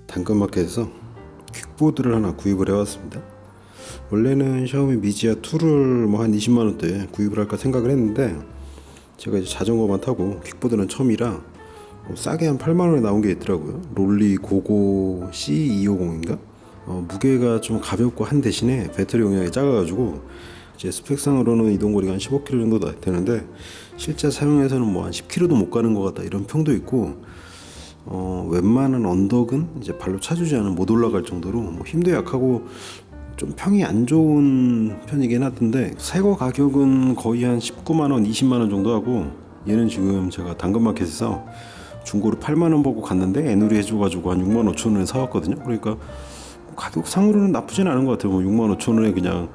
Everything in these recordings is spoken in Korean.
당근마켓에서 퀵보드를 하나 구입을 해왔습니다. 원래는 샤오미 미지아 2를 뭐 한 20만원대에 구입을 할까 생각을 했는데, 제가 이제 자전거만 타고 퀵보드는 처음이라 싸게 한 8만원에 나온 게 있더라고요. 롤리 고고 C250인가? 무게가 좀 가볍고 한 대신에 배터리 용량이 작아가지고 이제 스펙상으로는 이동거리가 한 15km 정도 되는데, 실제 사용해서는 뭐 한 10km도 못 가는 것 같다 이런 평도 있고, 웬만한 언덕은 이제 발로 차주지 않으면 못 올라갈 정도로 뭐 힘도 약하고 좀 평이 안 좋은 편이긴 하던데, 새거 가격은 거의 한 19만원, 20만원 정도 하고, 얘는 지금 제가 당근마켓에서 중고로 8만원 보고 갔는데 애누리 해줘가지고 한 6만 5천원에 사왔거든요. 그러니까 가격상으로는 나쁘진 않은 것 같아요. 뭐 6만 5천원에 그냥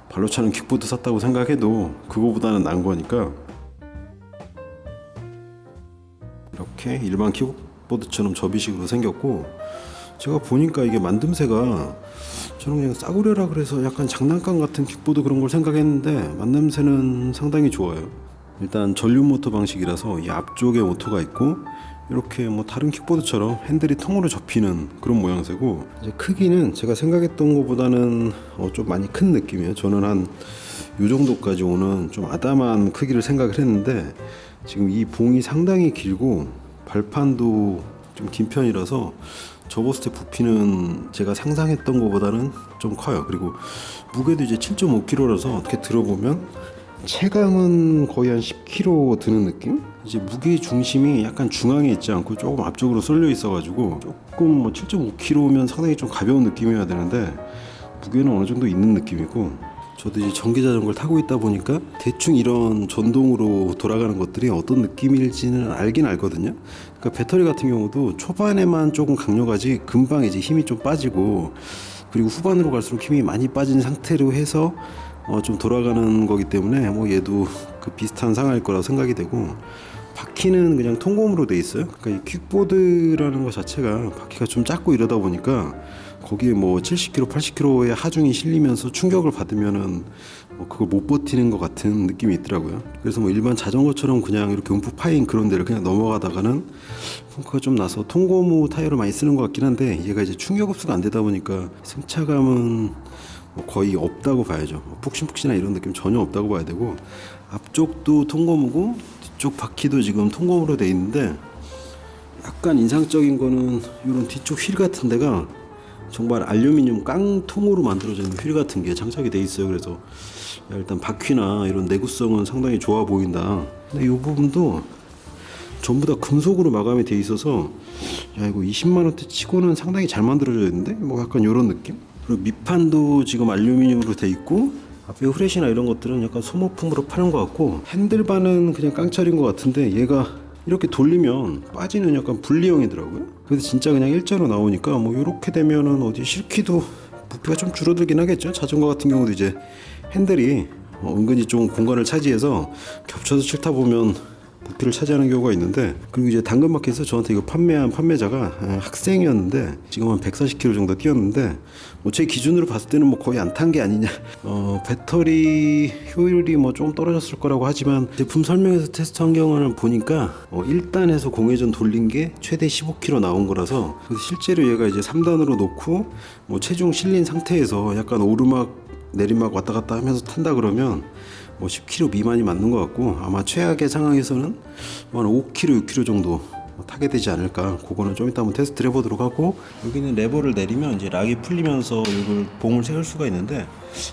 발로 차는 킥보드 샀다고 생각해도 그거보다는 나은 거니까. 이렇게 일반 킥보드처럼 접이식으로 생겼고, 제가 보니까 이게 만듦새가, 저는 그냥 싸구려라 그래서 약간 장난감 같은 킥보드 그런 걸 생각했는데 만듦새는 상당히 좋아요. 일단 전륜 모터 방식이라서 이 앞쪽에 모터가 있고, 이렇게 뭐 다른 킥보드처럼 핸들이 통으로 접히는 그런 모양새고, 이제 크기는 제가 생각했던 것보다는 좀 많이 큰 느낌이에요. 저는 한 요 정도까지 오는 좀 아담한 크기를 생각을 했는데, 지금 이 봉이 상당히 길고 발판도 좀 긴 편이라서 접었을 때 부피는 제가 상상했던 것보다는 좀 커요. 그리고 무게도 이제 7.5kg라서 어떻게 들어보면 체감은 거의 한 10kg 드는 느낌? 이제 무게 중심이 약간 중앙에 있지 않고 조금 앞쪽으로 쏠려 있어가지고, 조금 뭐 7.5kg면 상당히 좀 가벼운 느낌이어야 되는데 무게는 어느 정도 있는 느낌이고, 저도 이제 전기 자전거를 타고 있다 보니까 대충 이런 전동으로 돌아가는 것들이 어떤 느낌일지는 알긴 알거든요. 그러니까 배터리 같은 경우도 초반에만 조금 강력하지 금방 이제 힘이 좀 빠지고, 그리고 후반으로 갈수록 힘이 많이 빠진 상태로 해서 좀 돌아가는 거기 때문에 뭐 얘도 그 비슷한 상황일 거라고 생각이 되고, 바퀴는 그냥 통고무로 돼 있어요. 그러니까 이 퀵보드라는 것 자체가 바퀴가 좀 작고 이러다 보니까 거기에 뭐 70kg, 80kg의 하중이 실리면서 충격을 받으면은 그걸 못 버티는 것 같은 느낌이 있더라고요. 그래서 뭐 일반 자전거처럼 그냥 이렇게 움푹 파인 그런 데를 그냥 넘어가다가는 펑크가 좀 나서 통고무 타이어를 많이 쓰는 것 같긴 한데, 얘가 이제 충격 흡수가 안 되다 보니까 승차감은 거의 없다고 봐야죠. 푹신푹신한 이런 느낌 전혀 없다고 봐야 되고, 앞쪽도 통고무고 뒤쪽 바퀴도 지금 통고무로 돼 있는데, 약간 인상적인 거는 이런 뒤쪽 휠 같은 데가 정말 알루미늄 깡통으로 만들어진 휠 같은 게 장착이 돼 있어요. 그래서 일단 바퀴나 이런 내구성은 상당히 좋아 보인다. 근데 이 부분도 전부 다 금속으로 마감이 돼 있어서, 야 이거 20만원대 치고는 상당히 잘 만들어져 있는데, 뭐 약간 이런 느낌. 그리고 밑판도 지금 알루미늄으로 돼 있고, 앞에 후레쉬나 이런 것들은 약간 소모품으로 파는 것 같고, 핸들바는 그냥 깡철인 것 같은데 얘가 이렇게 돌리면 빠지는 약간 분리형이더라고요. 그래서 진짜 그냥 일자로 나오니까 뭐 이렇게 되면은 어디 실기도 부피가 좀 줄어들긴 하겠죠. 자전거 같은 경우도 이제 핸들이 은근히 좀 공간을 차지해서 겹쳐서 싣다 보면 부피를 차지하는 경우가 있는데, 그리고 이제 당근마켓에서 저한테 이거 판매한 판매자가 학생이었는데 지금 한 140km 정도 뛰었는데, 뭐 제 기준으로 봤을 때는 뭐 거의 안 탄 게 아니냐. 배터리 효율이 뭐 좀 떨어졌을 거라고 하지만 제품 설명에서 테스트 환경을 보니까 1단에서 공회전 돌린 게 최대 15km 나온 거라서, 그래서 실제로 얘가 이제 3단으로 놓고 뭐 체중 실린 상태에서 약간 오르막 내리막 왔다 갔다 하면서 탄다 그러면 뭐 10km 미만이 맞는 것 같고, 아마 최악의 상황에서는 한 5km, 6km 정도 타게 되지 않을까. 그거는 좀 이따 한번 테스트를 해보도록 하고, 여기는 레버를 내리면 이제 락이 풀리면서 이걸 봉을 세울 수가 있는데,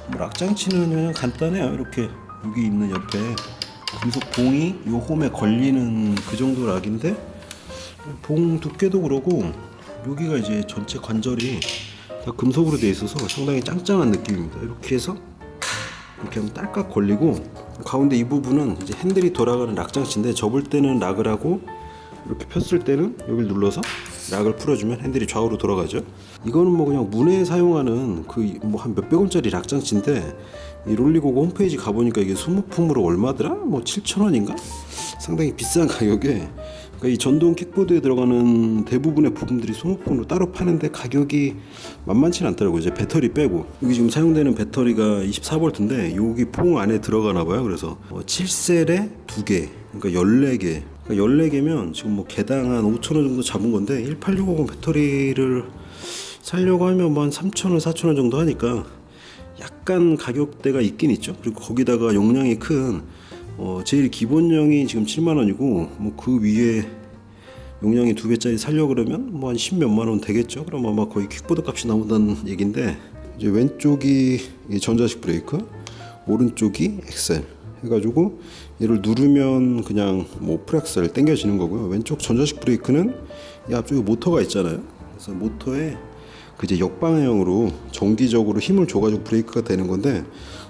뭐 락 장치는 그냥 간단해요. 이렇게 여기 있는 옆에 금속 봉이 요 홈에 걸리는 그 정도 락인데, 봉 두께도 그러고 여기가 이제 전체 관절이 다 금속으로 되어 있어서 상당히 짱짱한 느낌입니다. 이렇게 해서 이렇게 하면 딸깍 걸리고, 가운데 이 부분은 이제 핸들이 돌아가는 락 장치인데, 접을 때는 락을 하고 이렇게 폈을 때는 여기를 눌러서 락을 풀어주면 핸들이 좌우로 돌아가죠. 이거는 뭐 그냥 문에 사용하는 그 뭐 한 몇백 원짜리 락 장치인데, 이 롤리고고 홈페이지 가보니까 이게 소모품으로 얼마더라? 뭐 7,000원인가? 상당히 비싼 가격에, 그러니까 이 전동 킥보드에 들어가는 대부분의 부품들이 소모품으로 따로 파는데 가격이 만만치 않더라고요. 이제 배터리 빼고. 여기 지금 사용되는 배터리가 24V인데 여기 봉 안에 들어가나 봐요. 그래서 7셀에 2개, 그러니까 14개. 그러니까 14개면 지금 뭐 개당 한 5,000원 정도 잡은 건데, 18650 배터리를 살려고 하면 뭐 한 3,000원, 4,000원 정도 하니까 약간 가격대가 있긴 있죠. 그리고 거기다가 용량이 큰 제일 기본형이 지금 7만 원이고 뭐 그 위에 용량이 2배짜리 살려 그러면 뭐 한 10몇만 원 되겠죠. 그럼 아마 거의 퀵보드 값이 나온다는 얘긴데, 이제 왼쪽이 전자식 브레이크, 오른쪽이 엑셀 해가지고 얘를 누르면 그냥 뭐 프렉셀 당겨지는 거고요. 왼쪽 전자식 브레이크는 이 앞쪽에 모터가 있잖아요. 그래서 모터에 그 이제 역방향으로 정기적으로 힘을 줘가지고 브레이크가 되는 건데,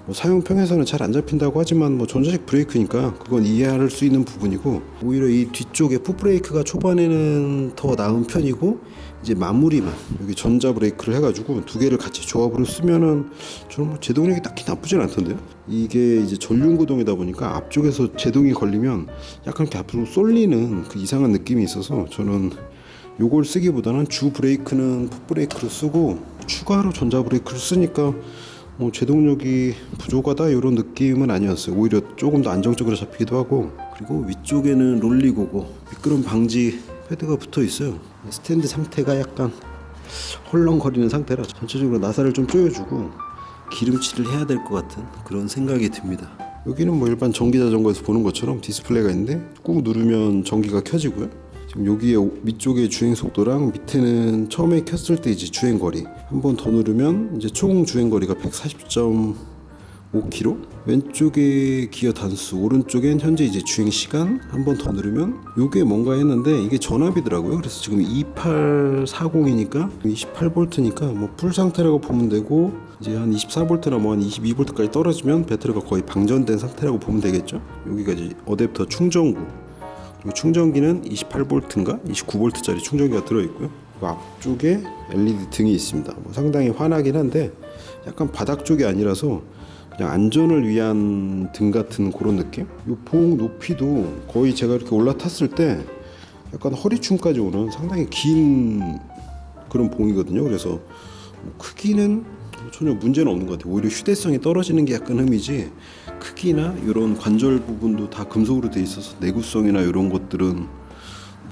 뭐 사용평에서는 잘 안 잡힌다고 하지만 뭐 전자식 브레이크니까 그건 이해할 수 있는 부분이고, 오히려 이 뒤쪽에 풋브레이크가 초반에는 더 나은 편이고, 이제 마무리만 여기 전자 브레이크를 해가지고 두 개를 같이 조합으로 쓰면은 저는 뭐 제동력이 딱히 나쁘진 않던데요. 이게 이제 전륜 구동이다 보니까 앞쪽에서 제동이 걸리면 약간 이렇게 앞으로 쏠리는 그 이상한 느낌이 있어서 저는 요걸 쓰기보다는 주 브레이크는 풋브레이크를 쓰고 추가로 전자 브레이크를 쓰니까 뭐 제동력이 부족하다 이런 느낌은 아니었어요. 오히려 조금 더 안정적으로 잡히기도 하고, 그리고 위쪽에는 롤리고고 미끄럼 방지 패드가 붙어 있어요. 스탠드 상태가 약간 헐렁거리는 상태라 전체적으로 나사를 좀 조여주고 기름칠을 해야 될 것 같은 그런 생각이 듭니다. 여기는 뭐 일반 전기 자전거에서 보는 것처럼 디스플레이가 있는데 꾹 누르면 전기가 켜지고요. 지금 여기에 위쪽에 주행 속도랑 밑에는 처음에 켰을 때 이제 주행 거리, 한 번 더 누르면 이제 총 주행 거리가 140.5km. 왼쪽에 기어 단수, 오른쪽엔 현재 이제 주행 시간, 한 번 더 누르면 요게 뭔가 했는데 이게 전압이더라고요. 그래서 지금 2840이니까 28V니까 뭐 풀 상태라고 보면 되고, 이제 한 24V나 뭐 한 22V까지 떨어지면 배터리가 거의 방전된 상태라고 보면 되겠죠. 여기가 이제 어댑터 충전구, 그리고 충전기는 28V인가 29V짜리 충전기가 들어있고요. 그 앞쪽에 LED 등이 있습니다. 뭐 상당히 환하긴 한데 약간 바닥 쪽이 아니라서 그냥 안전을 위한 등 같은 그런 느낌? 이 봉 높이도 거의 제가 이렇게 올라탔을 때 약간 허리춤까지 오는 상당히 긴 그런 봉이거든요. 그래서 뭐 크기는 전혀 문제는 없는 것 같아요. 오히려 휴대성이 떨어지는 게 약간 흠이지, 크기나 이런 관절 부분도 다 금속으로 돼 있어서 내구성이나 이런 것들은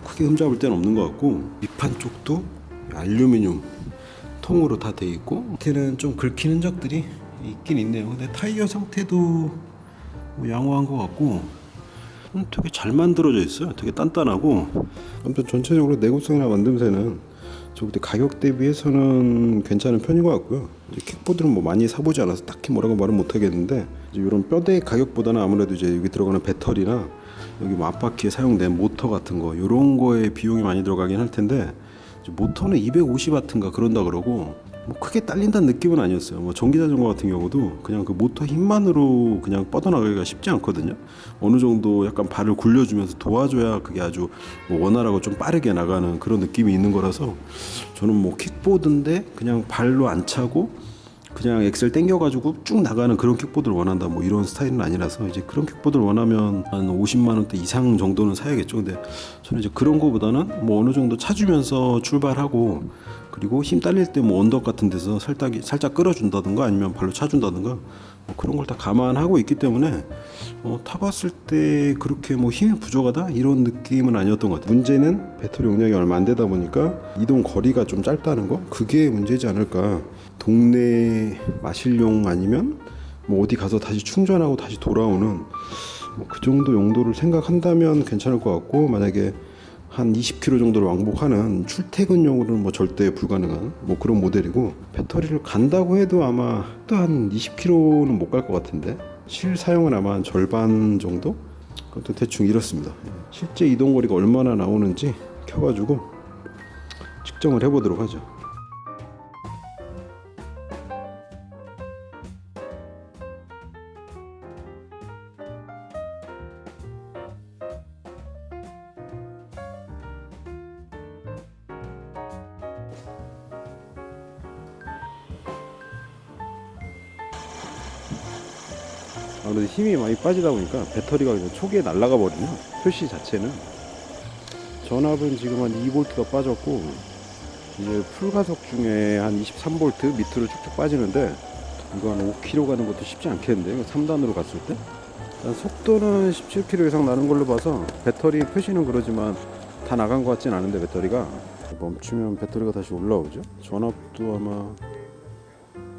크게 흠잡을 데는 없는 것 같고, 밑판 쪽도 알루미늄 통으로 다 돼 있고, 밑에는 좀 긁힌 흔적들이 있긴 있네요. 근데 타이어 상태도 뭐 양호한 것 같고 되게 잘 만들어져 있어요. 되게 단단하고. 아무튼 전체적으로 내구성이나 만듦새는 저 그때 가격 대비해서는 괜찮은 편인 것 같고요. 이제 킥보드는 뭐 많이 사보지 않아서 딱히 뭐라고 말은 못하겠는데, 이제 이런 뼈대 가격보다는 아무래도 이제 여기 들어가는 배터리나 여기 뭐 앞바퀴에 사용된 모터 같은 거 이런 거에 비용이 많이 들어가긴 할 텐데, 이제 모터는 250W인가 그런다 그러고 뭐 크게 딸린다는 느낌은 아니었어요. 뭐 전기자전거 같은 경우도 그냥 그 모터 힘만으로 그냥 뻗어나가기가 쉽지 않거든요. 어느 정도 약간 발을 굴려주면서 도와줘야 그게 아주 뭐 원활하고 좀 빠르게 나가는 그런 느낌이 있는 거라서, 저는 뭐 킥보드인데 그냥 발로 안 차고 그냥 엑셀 당겨가지고 쭉 나가는 그런 킥보드를 원한다 뭐 이런 스타일은 아니라서, 이제 그런 킥보드를 원하면 한 50만 원대 이상 정도는 사야겠죠. 근데 저는 이제 그런 거보다는 뭐 어느 정도 차주면서 출발하고, 그리고 힘 딸릴 때 뭐 언덕 같은 데서 살짝 끌어준다든가 아니면 발로 차준다든가 뭐 그런 걸 다 감안하고 있기 때문에 타봤을 때 그렇게 뭐 힘이 부족하다 이런 느낌은 아니었던 것 같아요. 문제는 배터리 용량이 얼마 안 되다 보니까 이동 거리가 좀 짧다는 거, 그게 문제지 않을까. 동네 마실용 아니면 뭐 어디 가서 다시 충전하고 다시 돌아오는 뭐 그 정도 용도를 생각한다면 괜찮을 것 같고, 만약에 한 20km 정도를 왕복하는 출퇴근용으로는 뭐 절대 불가능한 뭐 그런 모델이고, 배터리를 간다고 해도 아마 또 한 20km는 못 갈 것 같은데 실사용은 아마 한 절반 정도? 그것도 대충 이렇습니다. 실제 이동거리가 얼마나 나오는지 켜가지고 측정을 해보도록 하죠. 아무래도 힘이 많이 빠지다 보니까 배터리가 그냥 초기에 날아가 버리네요. 표시 자체는. 전압은 지금 한 2V가 빠졌고, 이제 풀가속 중에 한 23V 밑으로 쭉쭉 빠지는데, 이거 한 5km 가는 것도 쉽지 않겠는데, 3단으로 갔을 때. 일단 속도는 17km 이상 나는 걸로 봐서 배터리 표시는 그러지만 다 나간 것 같진 않은데, 배터리가 멈추면 배터리가 다시 올라오죠. 전압도 아마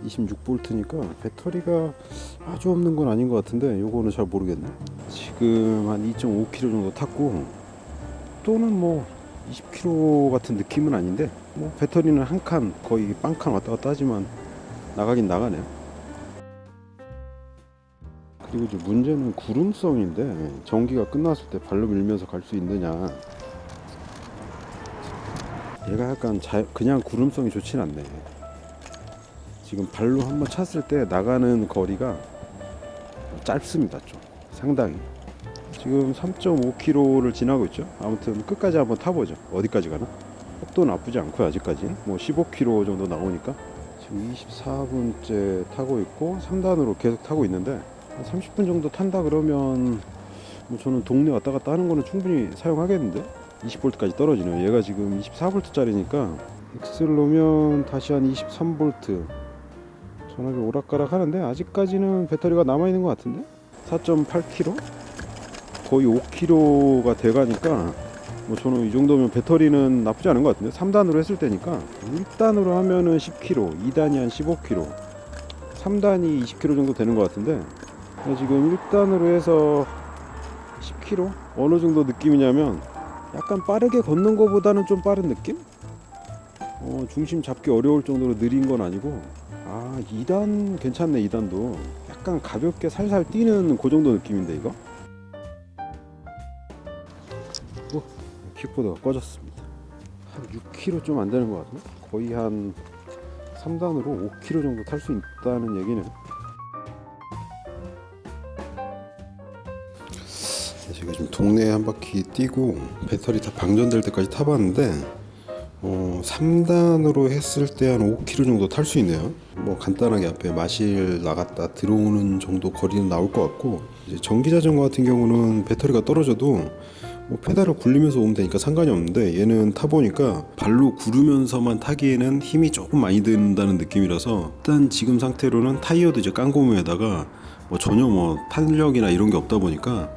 26V니까 배터리가 아주 없는 건 아닌 것 같은데 요거는 잘 모르겠네. 지금 한 2.5km 정도 탔고 또는 뭐 20km 같은 느낌은 아닌데 뭐 배터리는 한 칸 거의 빵칸 왔다 갔다 하지만 나가긴 나가네요. 그리고 이제 문제는 구름성인데 전기가 끝났을 때 발로 밀면서 갈 수 있느냐. 얘가 약간 그냥 구름성이 좋진 않네. 지금 발로 한번 찼을 때 나가는 거리가 짧습니다. 좀 상당히. 지금 3.5km를 지나고 있죠. 아무튼 끝까지 한번 타보죠. 어디까지 가나. 속도 나쁘지 않고요. 아직까지 뭐 15km 정도 나오니까. 지금 24분째 타고 있고 3단으로 계속 타고 있는데 한 30분 정도 탄다 그러면 뭐 저는 동네 왔다 갔다 하는 거는 충분히 사용하겠는데. 20V까지 떨어지네요. 얘가 지금 24V짜리니까 엑셀 놓으면 다시 한 23V. 전압이 오락가락 하는데 아직까지는 배터리가 남아있는 것 같은데. 4.8km? 거의 5km가 돼가니까 뭐 저는 이 정도면 배터리는 나쁘지 않은 것 같은데. 3단으로 했을 때니까 1단으로 하면은 10km, 2단이 한 15km, 3단이 20km 정도 되는 것 같은데 지금 1단으로 해서 10km? 어느 정도 느낌이냐면 약간 빠르게 걷는 것보다는 좀 빠른 느낌? 중심 잡기 어려울 정도로 느린 건 아니고 2단 괜찮네. 2단도 약간 가볍게 살살 뛰는 그 정도 느낌인데 이거? 킥보드가 꺼졌습니다. 한 6km 좀 안 되는 것 같네. 거의 한 3단으로 5km 정도 탈 수 있다는 얘기네요. 제가 지금 동네에 한 바퀴 뛰고 배터리 다 방전될 때까지 타봤는데 3단으로 했을 때 한 5km 정도 탈 수 있네요. 뭐 간단하게 앞에 마실 나갔다 들어오는 정도 거리는 나올 것 같고, 이제 전기 자전거 같은 경우는 배터리가 떨어져도 뭐 페달을 굴리면서 오면 되니까 상관이 없는데 얘는 타보니까 발로 구르면서만 타기에는 힘이 조금 많이 든다는 느낌이라서 일단 지금 상태로는 타이어도 이제 깡고무에다가 뭐 전혀 뭐 탄력이나 이런 게 없다 보니까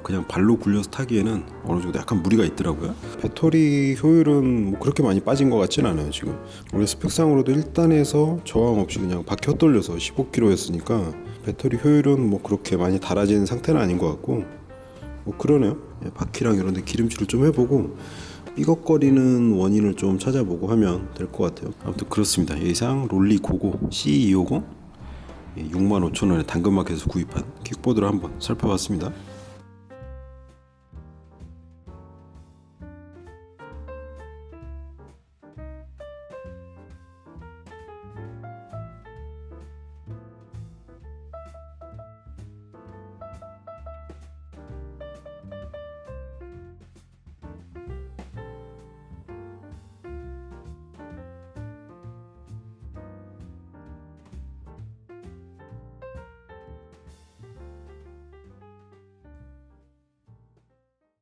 그냥 발로 굴려서 타기에는 어느 정도 약간 무리가 있더라고요. 배터리 효율은 뭐 그렇게 많이 빠진 것 같진 않아요. 지금 원래 스펙상으로도 1단에서 저항 없이 그냥 바퀴 헛돌려서 15km 였으니까 배터리 효율은 뭐 그렇게 많이 달아진 상태는 아닌 것 같고 뭐 그러네요. 바퀴랑 이런 데 기름칠을 좀 해보고 삐걱거리는 원인을 좀 찾아보고 하면 될 것 같아요. 아무튼 그렇습니다. 이상 롤리 고고 C250 65,000원에 당근마켓에서 구입한 킥보드를 한번 살펴봤습니다.